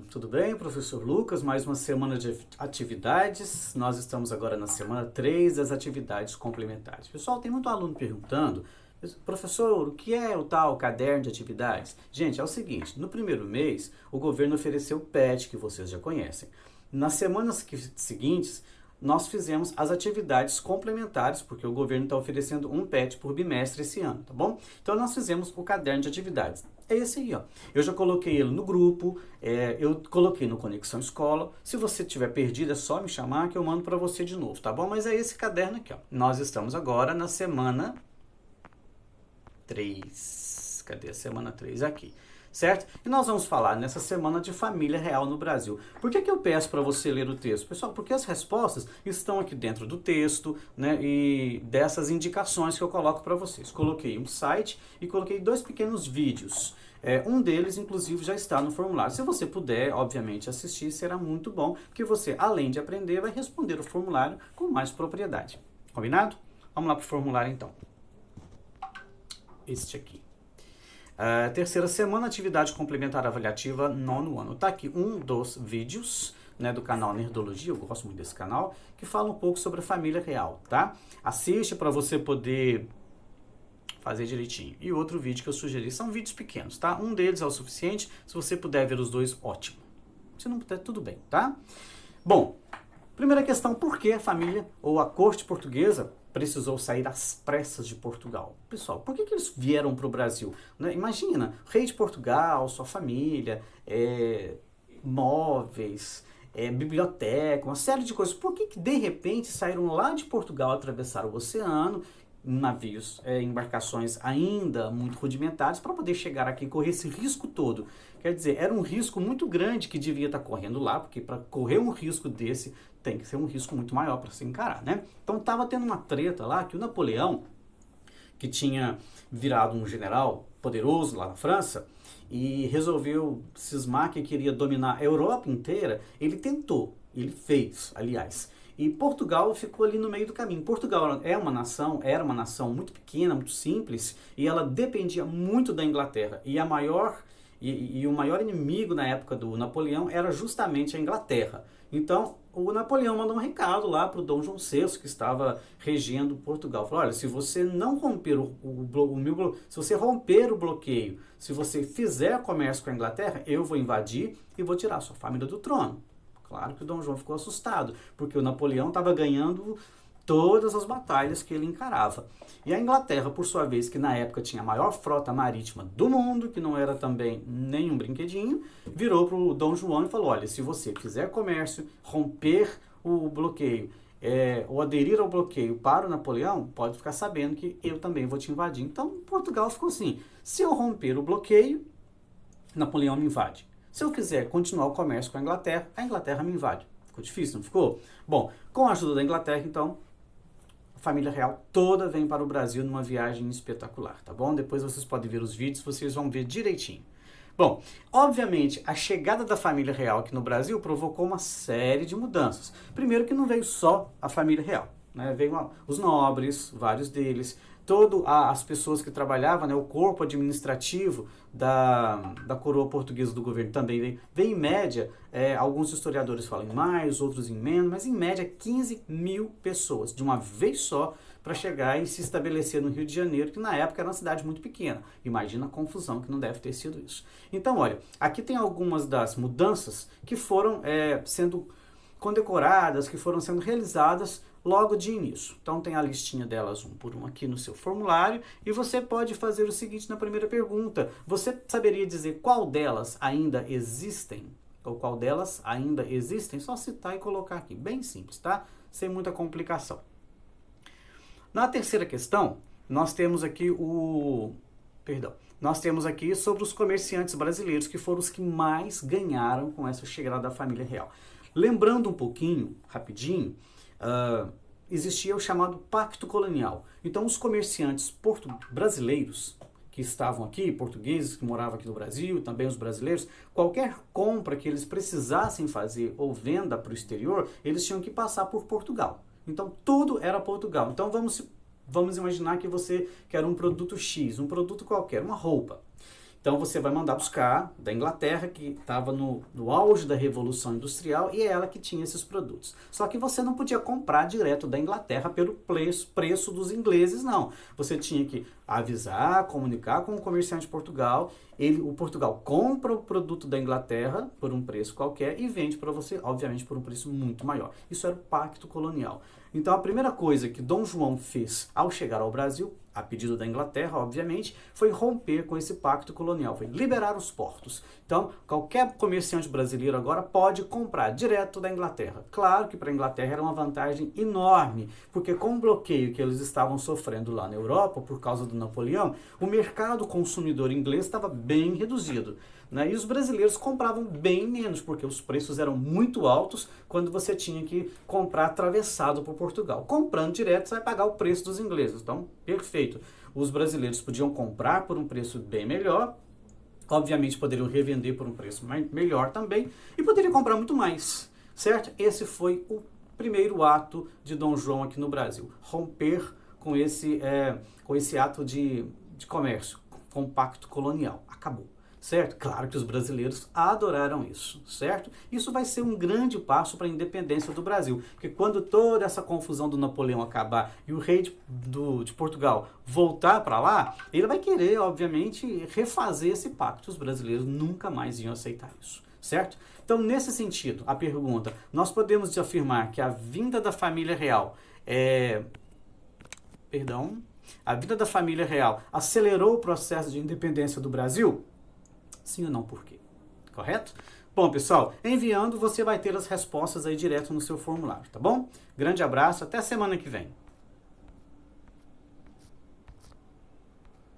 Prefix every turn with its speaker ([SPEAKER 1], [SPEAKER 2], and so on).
[SPEAKER 1] tudo bem? Professor Lucas, mais uma semana de atividades. Nós estamos agora na semana 3 das atividades complementares. Pessoal, tem muito aluno perguntando, professor, o que é o tal caderno de atividades? Gente, é o seguinte, no primeiro mês, o governo ofereceu o PET, que vocês já conhecem. Nas semanas seguintes, nós fizemos as atividades complementares, porque o governo está oferecendo um PET por bimestre esse ano, tá bom? Então, nós fizemos o caderno de atividades. É esse aí, ó. Eu já coloquei ele no grupo, eu coloquei no Conexão Escola. Se você tiver perdido, é só me chamar que eu mando para você de novo, tá bom? Mas é esse caderno aqui, ó. Nós estamos agora na semana 3. Cadê a semana 3? Aqui. Certo? E nós vamos falar nessa semana de família real no Brasil. Por que eu peço para você ler o texto? Pessoal, porque as respostas estão aqui dentro do texto, né, e dessas indicações que eu coloco para vocês. Coloquei um site e coloquei 2 pequenos vídeos. Um deles, inclusive, já está no formulário. Se você puder, obviamente, assistir, será muito bom, porque você, além de aprender, vai responder o formulário com mais propriedade. Combinado? Vamos lá para o formulário, então. Este aqui. Terceira semana, atividade complementar avaliativa, 9º ano. Tá aqui um dos vídeos, né, do canal Nerdologia, eu gosto muito desse canal, que fala um pouco sobre a família real, tá? Assiste para você poder fazer direitinho. E outro vídeo que eu sugeri, são vídeos pequenos, tá? Um deles é o suficiente, se você puder ver os 2, ótimo. Se não puder, tudo bem, tá? Bom, primeira questão, por que a família ou a corte portuguesa precisou sair às pressas de Portugal? Pessoal, por que eles vieram para o Brasil? Né? Imagina, rei de Portugal, sua família, móveis, biblioteca, uma série de coisas. Por que de repente saíram lá de Portugal, atravessaram o oceano, navios, embarcações ainda muito rudimentares, para poder chegar aqui e correr esse risco todo? Quer dizer, era um risco muito grande que devia estar correndo lá, porque para correr um risco desse, tem que ser um risco muito maior para se encarar, né? Então estava tendo uma treta lá que o Napoleão, que tinha virado um general poderoso lá na França e resolveu cismar que queria dominar a Europa inteira, ele tentou, ele fez, aliás. E Portugal ficou ali no meio do caminho. Portugal era uma nação muito pequena, muito simples, e ela dependia muito da Inglaterra. E o maior inimigo na época do Napoleão era justamente a Inglaterra. Então, o Napoleão mandou um recado lá para o Dom João VI, que estava regendo Portugal. Falou, olha, se você não romper se você romper o bloqueio, se você fizer comércio com a Inglaterra, eu vou invadir e vou tirar a sua família do trono. Claro que o Dom João ficou assustado, porque o Napoleão estava ganhando todas as batalhas que ele encarava. E a Inglaterra, por sua vez, que na época tinha a maior frota marítima do mundo, que não era também nenhum brinquedinho, virou para o Dom João e falou, olha, se você fizer comércio, romper o bloqueio, ou aderir ao bloqueio para o Napoleão, pode ficar sabendo que eu também vou te invadir. Então, Portugal ficou assim, se eu romper o bloqueio, Napoleão me invade. Se eu quiser continuar o comércio com a Inglaterra me invade. Ficou difícil, não ficou? Bom, com a ajuda da Inglaterra, então, a família real toda vem para o Brasil numa viagem espetacular, tá bom? Depois vocês podem ver os vídeos, vocês vão ver direitinho. Bom, obviamente, a chegada da família real aqui no Brasil provocou uma série de mudanças. Primeiro que não veio só a família real, né? Veio os nobres, vários deles, as pessoas que trabalhavam, né, o corpo administrativo da coroa portuguesa do governo também veio em média, alguns historiadores falam em mais, outros em menos, mas em média 15 mil pessoas, de uma vez só, para chegar e se estabelecer no Rio de Janeiro, que na época era uma cidade muito pequena. Imagina a confusão que não deve ter sido isso. Então, olha, aqui tem algumas das mudanças que foram sendo condecoradas, que foram sendo realizadas logo de início. Então tem a listinha delas um por um aqui no seu formulário e você pode fazer o seguinte na primeira pergunta. Você saberia dizer qual delas ainda existem? Ou qual delas ainda existem? Só citar e colocar aqui. Bem simples, tá? Sem muita complicação. Na terceira questão, nós temos aqui sobre os comerciantes brasileiros, que foram os que mais ganharam com essa chegada da família real. Lembrando um pouquinho, rapidinho, existia o chamado Pacto Colonial. Então, os comerciantes brasileiros que estavam aqui, portugueses que moravam aqui no Brasil, também os brasileiros, qualquer compra que eles precisassem fazer ou venda para o exterior, eles tinham que passar por Portugal. Então, tudo era Portugal. Então, vamos imaginar que você quer um produto X, um produto qualquer, uma roupa. Então você vai mandar buscar da Inglaterra, que estava no auge da Revolução Industrial, e é ela que tinha esses produtos. Só que você não podia comprar direto da Inglaterra pelo preço dos ingleses, não. Você tinha que avisar, comunicar com o comerciante de Portugal. O Portugal compra o produto da Inglaterra por um preço qualquer e vende para você, obviamente, por um preço muito maior. Isso era o pacto colonial. Então a primeira coisa que Dom João fez ao chegar ao Brasil, a pedido da Inglaterra, obviamente, foi romper com esse pacto colonial, foi liberar os portos. Então, qualquer comerciante brasileiro agora pode comprar direto da Inglaterra. Claro que para a Inglaterra era uma vantagem enorme, porque com o bloqueio que eles estavam sofrendo lá na Europa, por causa do Napoleão, o mercado consumidor inglês estava bem reduzido. Né? E os brasileiros compravam bem menos, porque os preços eram muito altos quando você tinha que comprar atravessado por Portugal. Comprando direto, você vai pagar o preço dos ingleses. Então, perfeito. Os brasileiros podiam comprar por um preço bem melhor, obviamente poderiam revender por um preço melhor também, e poderiam comprar muito mais, certo? Esse foi o primeiro ato de Dom João aqui no Brasil. Romper com esse ato de comércio, com o pacto colonial. Acabou. Certo? Claro que os brasileiros adoraram isso, certo? Isso vai ser um grande passo para a independência do Brasil, porque quando toda essa confusão do Napoleão acabar e o rei de Portugal voltar para lá, ele vai querer, obviamente, refazer esse pacto. Os brasileiros nunca mais iam aceitar isso, certo? Então, nesse sentido, a pergunta, nós podemos afirmar que a vinda da família real a vinda da família real acelerou o processo de independência do Brasil? Sim ou não, por quê? Correto? Bom, pessoal, enviando você vai ter as respostas aí direto no seu formulário, tá bom? Grande abraço, até semana que vem.